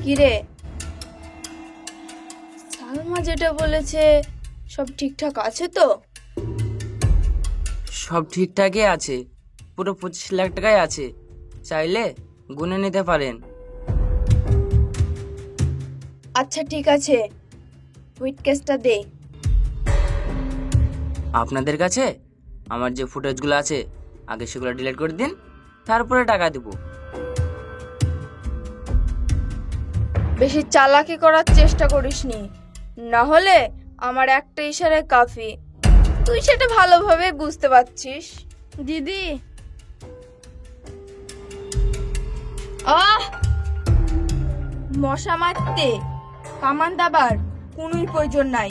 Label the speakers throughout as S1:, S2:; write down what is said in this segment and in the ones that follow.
S1: কিরে, সালমা যেটা বলেছে সব ঠিকঠাক আছে তো?
S2: সব ঠিকঠাকই আছে, পুরো 25 লাখ টাকাই আছে, চাইলে গুনে নিতে পারেন।
S1: আচ্ছা ঠিক আছে, উইটকেসটা দে।
S2: আপনাদের কাছে আমার যে ফুটেজগুলো আছে আগে সেগুলো ডিলিট করে দিন, তারপরে টাকা দেব।
S1: বেশি চালাকি করার চেষ্টা করিসনি, না হলে আমার একটা ইশারায় কাফি। তুই সেটা ভালোভাবে বুঝতে পারছিস। দিদি, মশা মারতে কামান দাবার কোনোই প্রয়োজন নাই।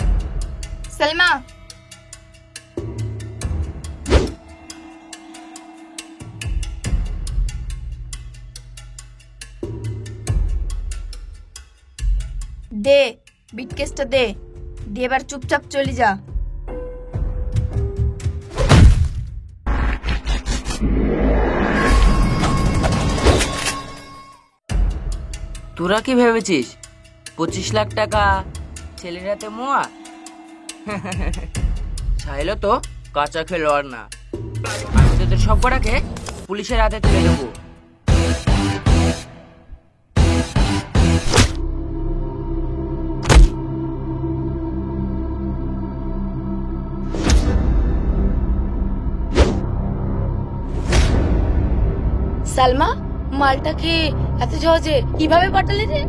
S1: সালমা, দে বিটকেসটা দে, দিয়ে এবার চুপচাপ চলে যা।
S2: তোরা কি ভেবেছিস 25 লাখ টাকা ছেলেরাতে মোয়া? চাইলে তো কাঁচা খেলোয়াড় না, আমি তোদের সব কটাকে পুলিশের হাতে তুলে দেবো।
S1: সালমা, মালটাকে এত সহজে কিভাবে পাঠালে রে?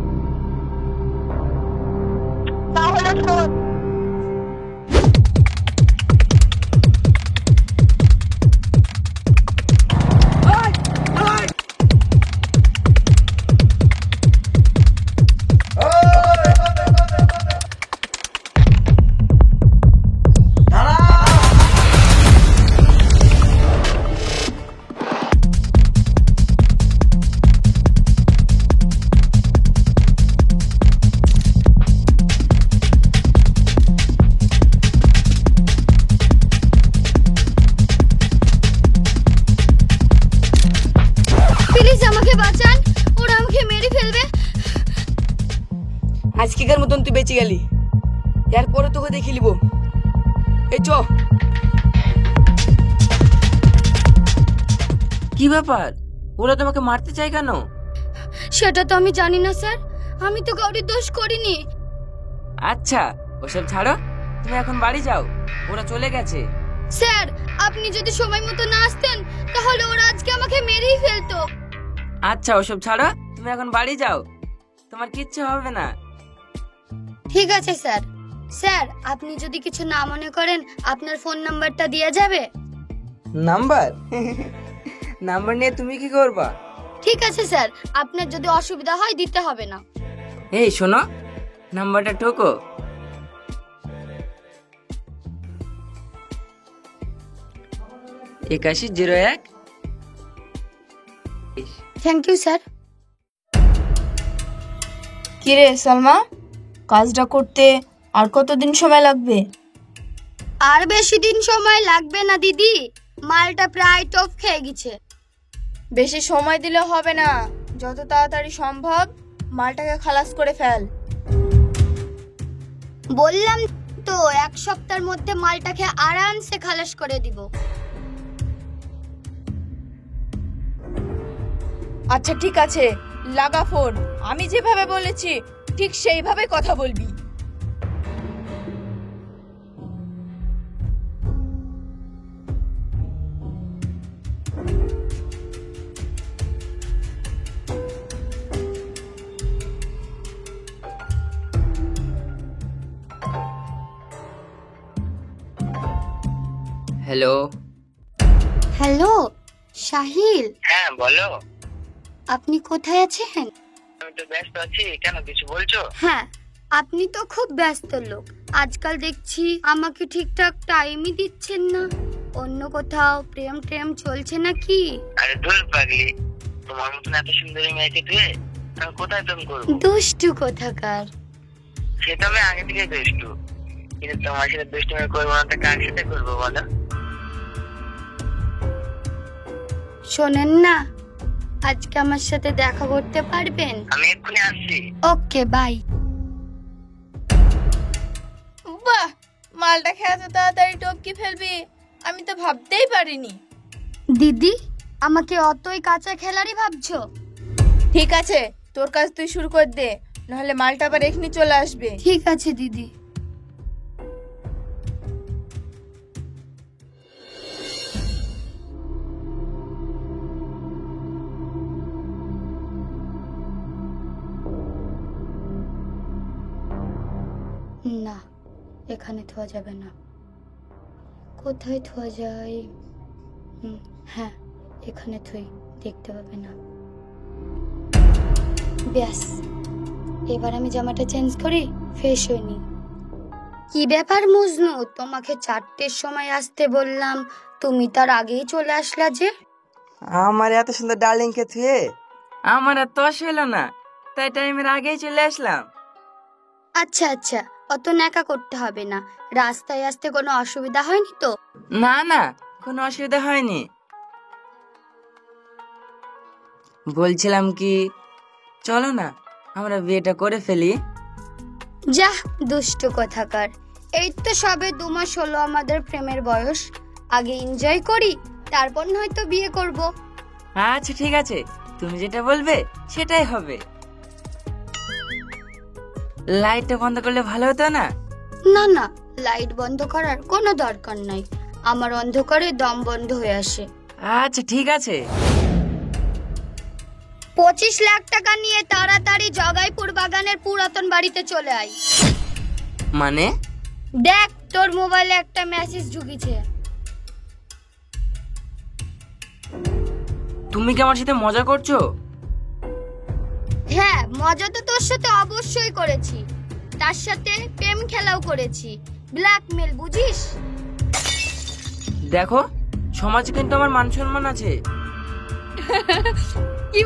S1: তাহলে শোন,
S3: আজকেকার মতন তুই বেঁচে গেলি, এরপরে তোকে দেখে নিব। এই চ।
S2: কি ব্যাপার, ওরা তোমাকে মারতে চায় কেন?
S1: সেটা তো আমি জানি না স্যার, আমি তো কাউরির দোষ করিনি।
S2: আচ্ছা ওসব ছাড়ো, তুমি এখন বাড়ি যাও, ওরা চলে গেছে।
S1: স্যার, আপনি যদি সময় মতো না আসতেন তাহলে ওরা আজকে আমাকে মেরেই ফেলতো।
S2: আচ্ছা ওসব ছাড়ো, তুমি এখন বাড়ি যাও, তোমার কিচ্ছু হবে না।
S1: ঠিক আছে স্যার। স্যার, আপনি যদি কিছু না মনে করেন আপনার ফোন নাম্বারটা দেওয়া যাবে?
S2: নাম্বার? নাম্বার নিয়ে তুমি কি করবা?
S1: ঠিক আছে স্যার, আপনার যদি অসুবিধা হয় দিতে হবে না।
S2: এই শোনো, নাম্বারটা ঠোকো। 8101।
S1: Thank you sir. কিরে সালমা, কাজটা করতে আর কতদিন সময় লাগবে? আর বেশি দিন সময় লাগবে না দিদি, মালটা প্রায় টপ খেয়ে গেছে। বেশি সময় দিলে হবে না, যত তাড়াতাড়ি সম্ভব মালটাকে খালাস করে ফেল। বললাম তো 1 সপ্তাহের মধ্যে মালটাকে আরামসে খালাস করে দিব। আচ্ছা ঠিক আছে, লাগা ফোন। আমি যেভাবে বলেছি ঠিক সেইভাবে কথা বলবি।
S2: হ্যালো।
S1: হ্যালো শাহিল।
S4: হ্যাঁ বলো।
S1: আপনি কোথায় আছেন?
S4: আমি তো ব্যস্ত আছি, কেন কিছু বলছো?
S1: হ্যাঁ, আপনি তো খুব ব্যস্ত লোক। আজকাল দেখছি আমাকে ঠিকঠাক টাইমই দিচ্ছেন না। অন্য কোথাও প্রেম টেম চলছে নাকি?
S4: আরে দূর পাগলি, তোমার মতন এত সুন্দরী মেয়েকে ধুয়ে আমি কোথায় প্রেম করবো?
S1: দুষ্টু কোথাকার।
S4: সেটা আমি আগে থেকে দুষ্টু, কিন্তু তোমার সাথে দুষ্টুমি করবো না তো কার সাথে করবো বলো?
S1: শোনেন না, আজকে আমার সাথে দেখা করতে পারবেন?
S4: আমি এক্ষুনি আসছি।
S1: Okay bye.
S5: বাহ, মালটা খেয়ে এত তাড়াতাড়ি টপকে ফেলবি আমি তো ভাবতেই পারিনি।
S1: দিদি, আমাকে অতই কাঁচা খেলারই ভাবছো?
S5: ঠিক আছে, তোর কাজ তুই শুরু কর দে, নাহলে মালটা আবার এখনি চলে আসবে।
S1: ঠিক আছে দিদি। না, এখানে থোয়া যাবে না। কোথায় থোয়া যায়? হ্যাঁ, এখানে থই, দেখতে পাবে না। ব্যাস, এবার আমি জামাটা চেঞ্জ করি, ফ্রেশ হয়ে নি। কি ব্যাপার মজনু, তোমাকে 4টের সময় আসতে বললাম, তুমি তার আগেই চলে আসলা যে?
S6: আমার এত সুন্দর ডার্লিং কে থুয়ে
S2: আমার আর তস হলো না, তাই টাইমের আগেই চলে আসলাম।
S1: আচ্ছা আচ্ছা, অত ন্যাকা করতে হবে না। রাস্তায় আসতে কোনো অসুবিধা হয়নি তো?
S2: না না, কোনো অসুবিধা হয়নি। বলছিলাম কি, চলো না আমরা বিয়েটা করে ফেলি।
S1: যাহ, দুষ্টু কথাকার। এই তো সবে 2 মাস হলো আমাদের প্রেমের বয়স। আগে এনজয় করি, তারপর হয়তো বিয়ে করব।
S2: আচ্ছা ঠিক আছে, তুমি যেটা বলবে সেটাই হবে। লাইটটা বন্ধ করলে ভালো হতো না?
S1: না না, লাইট বন্ধ করার কোনো দরকার নাই। আমার অন্ধকারে দম বন্ধ হয়ে আসে।
S2: আচ্ছা ঠিক আছে।
S1: 25 লাখ টাকা নিয়ে তাড়াতাড়ি জগাইপুর বাগানের পুরাতন বাড়িতে চলে আয়।
S2: মানে?
S1: দেখ, তোর মোবাইলে একটা মেসেজ ঢুকেছে।
S2: তুমি কি আমার সাথে মজা করছো?
S1: হ্যাঁ, মজা তো তোর সাথে অবশ্যই করেছি, তার সাথে প্রেম খেলাও করেছি। ব্ল্যাকমেল বুঝিস?
S2: দেখো, সমাজে কিন্তু আমার মান সম্মান আছে।
S1: কি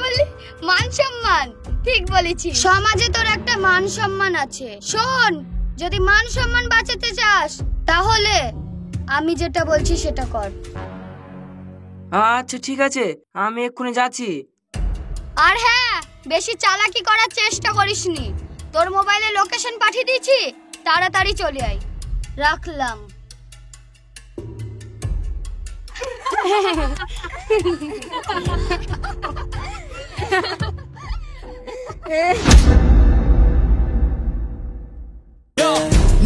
S1: বললি? মান সম্মান? ঠিক বলেছিস, সমাজে তোর একটা মান সম্মান আছে। শোন, যদি মান সম্মান বাঁচাতে চাস তাহলে আমি যেটা বলছি সেটা কর।
S2: আচ্ছা ঠিক আছে, আমি এক্ষুনি যাচ্ছি।
S1: আর হ্যাঁ, বেশি চালাকি করার চেষ্টা করিসনি। তোর মোবাইলে লোকেশন পাঠিয়ে দিয়েছি, তাড়াতাড়ি চলে আয়। রাখলাম।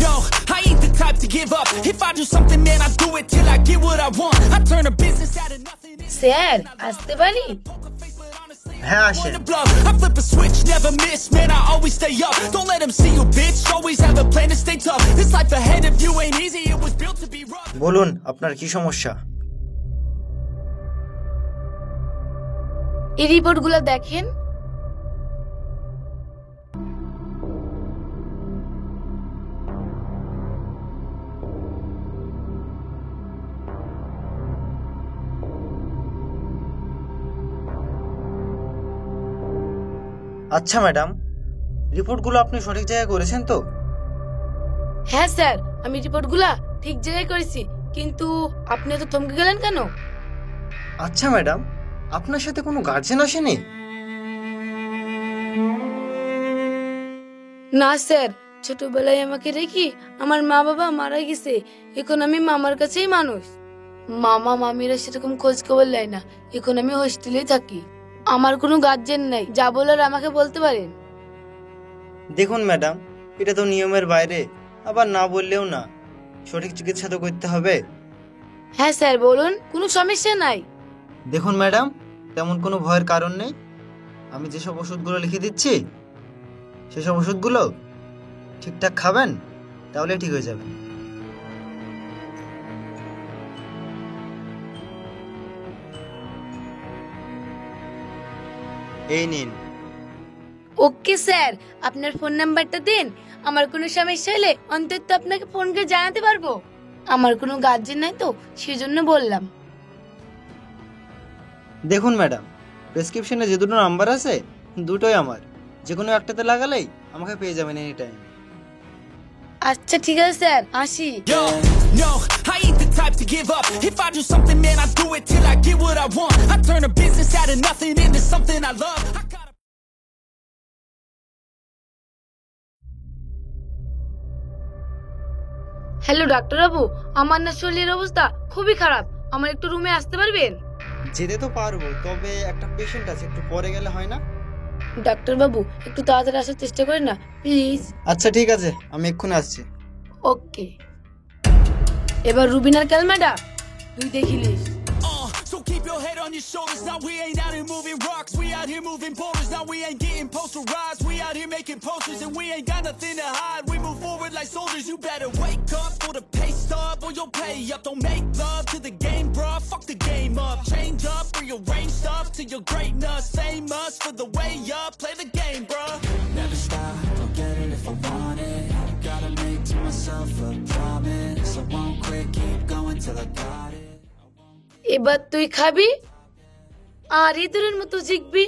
S7: No, I ain't the type to give up. If I do something, man, I do it till I get what I want. I turn a business out of nothing.
S3: Sir, আসতে পারি?
S6: হ্যাঁ আসেন।
S7: I flip a switch, never miss, man, I always stay up. Don't let them see you, bitch, always have a plan to stay tough. This life ahead of you ain't easy, it was built to be rough.
S6: বলুন আপনার কি সমস্যা?
S3: এই রিপোর্টগুলো দেখেন।
S6: আচ্ছা madam, রিপোর্টগুলো আপনি সঠিক জায়গায় করেছেন তো?
S3: হ্যাঁ স্যার, আমি রিপোর্টগুলো ঠিক জায়গায় করেছি, কিন্তু আপনি তো থমকে গেলেন কেন?
S6: আচ্ছা ম্যাডাম, আপনার সাথে কোনো গার্জেন আসেনি?
S3: না স্যার, ছোটবেলায় আমাকে রেখে আমার মা বাবা মারা গেছে। এখন আমি মামার কাছেই মানুষ। মামা মামিরা সেরকম খোঁজ খবর নেয় না। এখন আমি হোস্টেলেই থাকি। আমার কোনো গার্জেন নাই, যা বলার আমাকে বলতে পারেন।
S6: দেখুন ম্যাডাম, এটা তো নিয়মের বাইরে, আবার না বললেও না। সঠিক চিকিৎসা তো করতে হবে।
S3: হ্যাঁ স্যার বলুন, কোনো সমস্যা নাই।
S6: দেখুন ম্যাডাম, তেমন কোনো ভয়ের কারণ নেই। আমি যেসব ওষুধগুলো লিখে দিচ্ছি সেসব ওষুধগুলো ঠিকঠাক খাবেন, তাহলে ঠিক হয়ে যাবে। এই নিন।
S3: ওকে স্যার, আপনার ফোন নাম্বারটা দিন। আমার কোনো সমস্যা হলে অন্তত আপনাকে ফোন করে জানাতে পারবো। আমার কোনো গার্জেন নাই তো, সেজন্য বললাম।
S6: দেখুন ম্যাডাম, প্রেসক্রিপশনে যে দুটো নাম্বার আছে দুটোই আমার। যে কোনো একটাতে লাগালেই আমাকে পেয়ে যাবেন এনি টাইম।
S3: আচ্ছা ঠিক আছে স্যার, আসি।
S7: Yo, no, I ain't the type to give up. If I do something, man, I do it till I get what I want. I turn a business out of nothing into something I love. I gotta...
S3: hello ডাক্তারবাবু, আমার না শরীরের অবস্থা খুবই খারাপ, আমার একটু রুমে আসতে পারবেন?
S6: যেতে তো পারবো, তবে একটা পেশেন্ট আছে, একটু পরে গেলে হয় না?
S3: ডাক্তারবাবু একটু তাড়াতাড়ি আসার চেষ্টা করেন না প্লিজ।
S6: আচ্ছা ঠিক আছে, আমি এক্ষুনি আসছি।
S3: ওকে, এবার রুবিনার ক্যালমাটা তুই দেখিলিস।
S7: So keep your head on your shoulders. Now we ain't out here moving rocks. We out here moving boulders. Now we ain't getting posterized. We out here making posters and we ain't got nothing to hide. We move forward like soldiers. You better wake up for the pay stub or you'll pay up. Don't make love to the game, bruh. Fuck the game up. Change up, rearrange stuff to your greatness. Famous for the way up. Play the game, bruh. Never stop. I'll get it if I want it. Gotta make to myself a promise. I won't quit. Keep going till I got it.
S3: এবার তুই খাবি আর ইঁদুরের মতো Zigbee.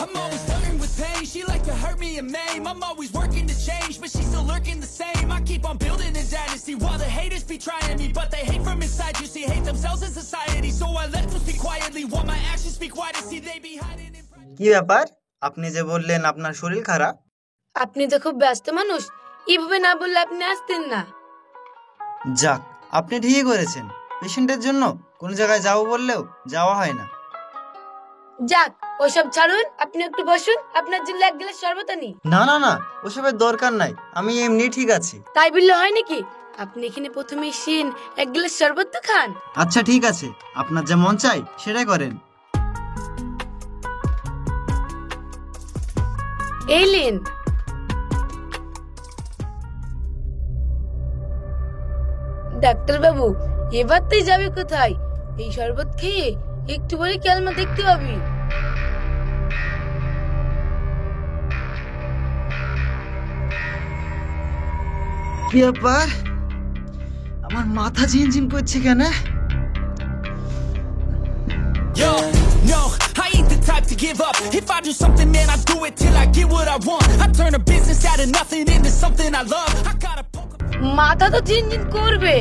S7: I'm always flirting with pain. She like to hurt me and maim. I'm always working to change, but she's still lurking the same. I keep on building a dynasty while the haters be trying me, but they hate from inside. You see, hate themselves in society, so I let them speak quietly while my actions speak wider. See, they be hiding in...
S6: কি ব্যাপার, আপনি যে বললেন আপনার শরীর খারাপ?
S3: আপনি তো খুব ব্যস্ত মানুষ, এভাবে না বললে আপনি আসতেন না।
S6: যাক, আপনি ঠিকই করেছেন। পেশেন্টের জন্য কোন জায়গায় যাবো বললেও যাওয়া হয় না।
S3: যাক, ওসব ছাড়ুন, আপনি একটু বসুন, আপনার জন্য এক গ্লাস শরবত আনি।
S6: না না না, ওসবের দরকার নাই, আমি এমনি ঠিক আছি।
S3: তাই বললে হয় নাকি? আপনি এখানে প্রথমে এসেছেন, এক গ্লাস শরবত তো খান।
S6: আচ্ছা ঠিক আছে, আপনার যা মন চাই সেটাই করেন।
S3: এই নিন। ডাক্তার বাবু, এবার তুই যাবি কোথায়? এই শরবত খেয়ে একটু পরে ক্যালমা দেখতে পাবি।
S6: কি ব্যাপার, আমার মাথা ঝিমঝিম করছে কেন?
S7: Yo, no, I ain't the type to give up. If I do something, man, I do it till I get what I want. I turn a business out of nothing into something I love. I gotta poke up...
S3: মাথা তো ঝিনঝিন করবে,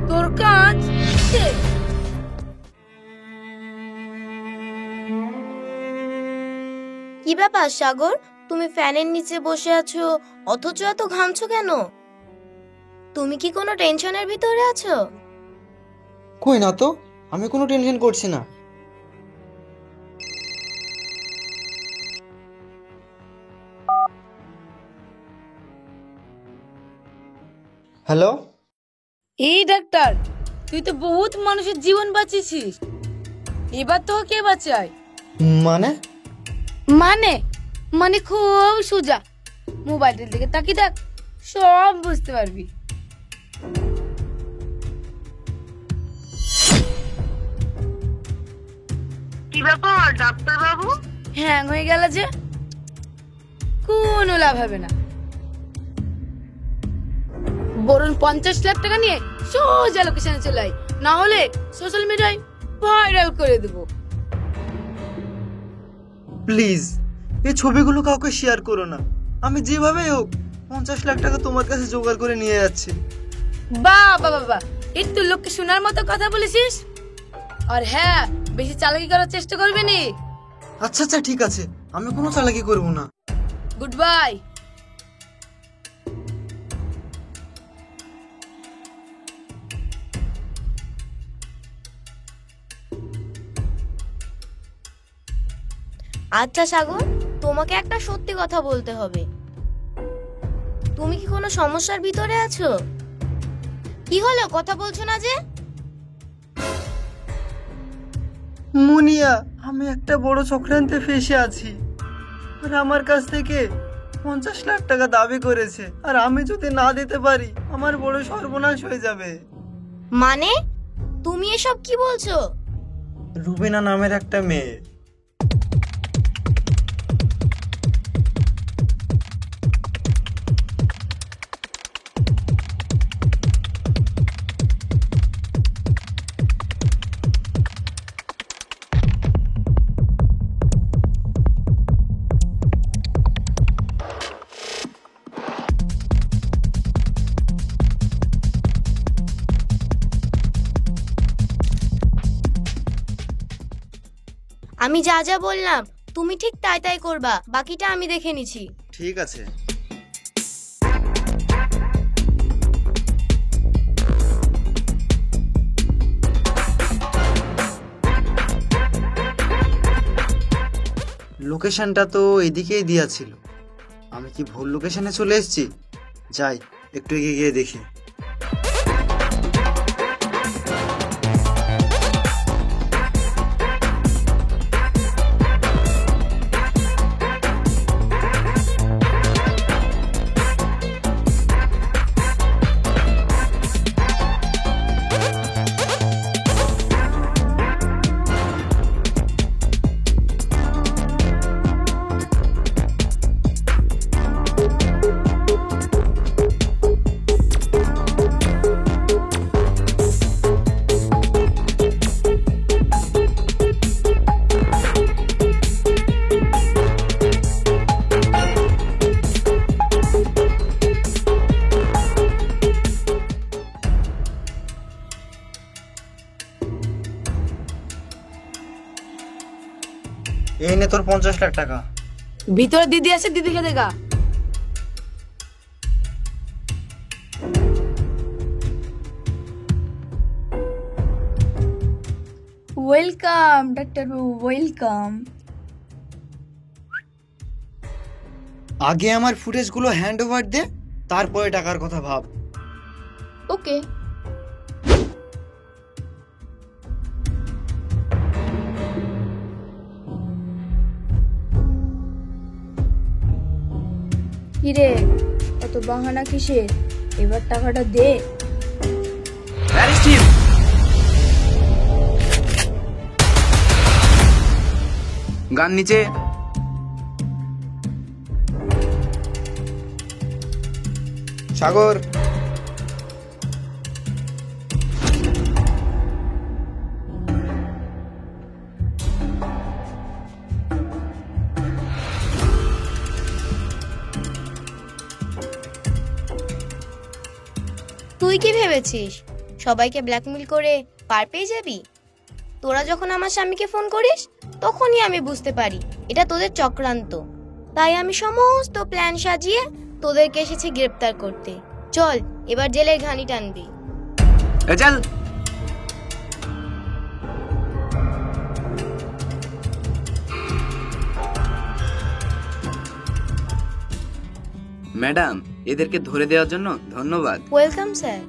S3: তোর কাজ শেষ।
S1: কি ব্যাপার সাগর, তুমি ফ্যানের নিচে বসে আছো অথচ এত ঘামছো কেন? তুমি কি কোনো টেনশনের ভিতরে আছো?
S6: কই না তো, আমি কোনো টেনশন করছি না। হ্যালো,
S3: এই ডাক্তার, তুই তো বহুত মানুষের জীবন বাঁচিয়েছিস, এবার তো কে বাঁচায়?
S6: মানে?
S3: মানে মানে খুব সোজা, মোবাইলের দিকে তাকিয়ে দেখ, সব বুঝতে পারবি।
S4: কি ব্যাপার ডাক্তার বাবু?
S3: হ্যাং হয়ে গেল যে, কোনো লাভ হবে না। বরং 50 লাখ টাকা নিয়ে সোজা লোকেশনে চলে আয়, না হলে সোশ্যাল মিডিয়ায় ভাইরাল করে দেবো।
S6: প্লিজ এই ছবিগুলো কাউকে শেয়ার করো না। আমি যেভাবেই হোক 50 লাখ টাকা তোমার কাছে জোগাড় করে নিয়ে যাচ্ছি।
S3: বাবা বাবা, একটু লোককে শোনার মতো কথা বলেছিস। আর হ্যাঁ, বেশি চালাকি করার চেষ্টা করবি না।
S6: আচ্ছা আচ্ছা ঠিক আছে, আমি কোনো চালাকি করব না।
S3: Good bye.
S1: আচ্ছা সাগর, তোমাকে একটা সত্যি কথা বলতে হবে। তুমি কি কোনো সমস্যার ভিতরে আছো? কি হলো, কথা বলছো না যে?
S6: মুনিয়া, আমি একটা বড় চক্রান্তে ফেসে আছি, আর আমার কাছ থেকে 50 লাখ টাকা দাবি করেছে, আর আমি যদি না দিতে পারি আমার বড় সর্বনাশ হয়ে যাবে।
S1: মানে তুমি এসব কি বলছো?
S6: রুবিনা নামের একটা মেয়ে।
S1: আমি যা যা বললাম তুমি ঠিক তাই তাই করবা, বাকিটা আমি দেখে নিছি।
S6: ঠিক আছে। লোকেশনটা তো এদিকেই দেওয়া ছিল, আমি কি ভুল লোকেশনে চলে এসেছি? যাই একটু এগিয়ে গিয়ে দেখি। এই নে তোর 50 লাখ টাকা।
S3: ভিতরে দিদি আছে, দিদিকে দেখা।
S5: ওয়েলকাম ডাক্তারবাবু, ওয়েলকাম।
S6: আগে আমার ফুটেজগুলো হ্যান্ড ওভার দে, তারপরে টাকার কথা ভাব।
S5: ওকে। কিরে অত বাহানা কিসের? এবার টাকাটা দে।
S2: গান নিচে।
S6: সাগর,
S1: তুই কি ভেবেছিস সবাইকে ব্ল্যাকমেল করে পার পেয়ে যাবি? তোরা যখন আমার স্বামীকে ফোন করিস তখনই আমি বুঝতে পারি এটা তোদের চক্রান্ত। তাই আমি সমস্ত প্ল্যান সাজিয়ে তোদেরকে এসেছি গ্রেফতার করতে। চল এবার জেলের ঘানি টানবি।
S2: চল। ম্যাডাম, এদেরকে ধরে দেওয়ার জন্য ধন্যবাদ।
S1: Welcome sir.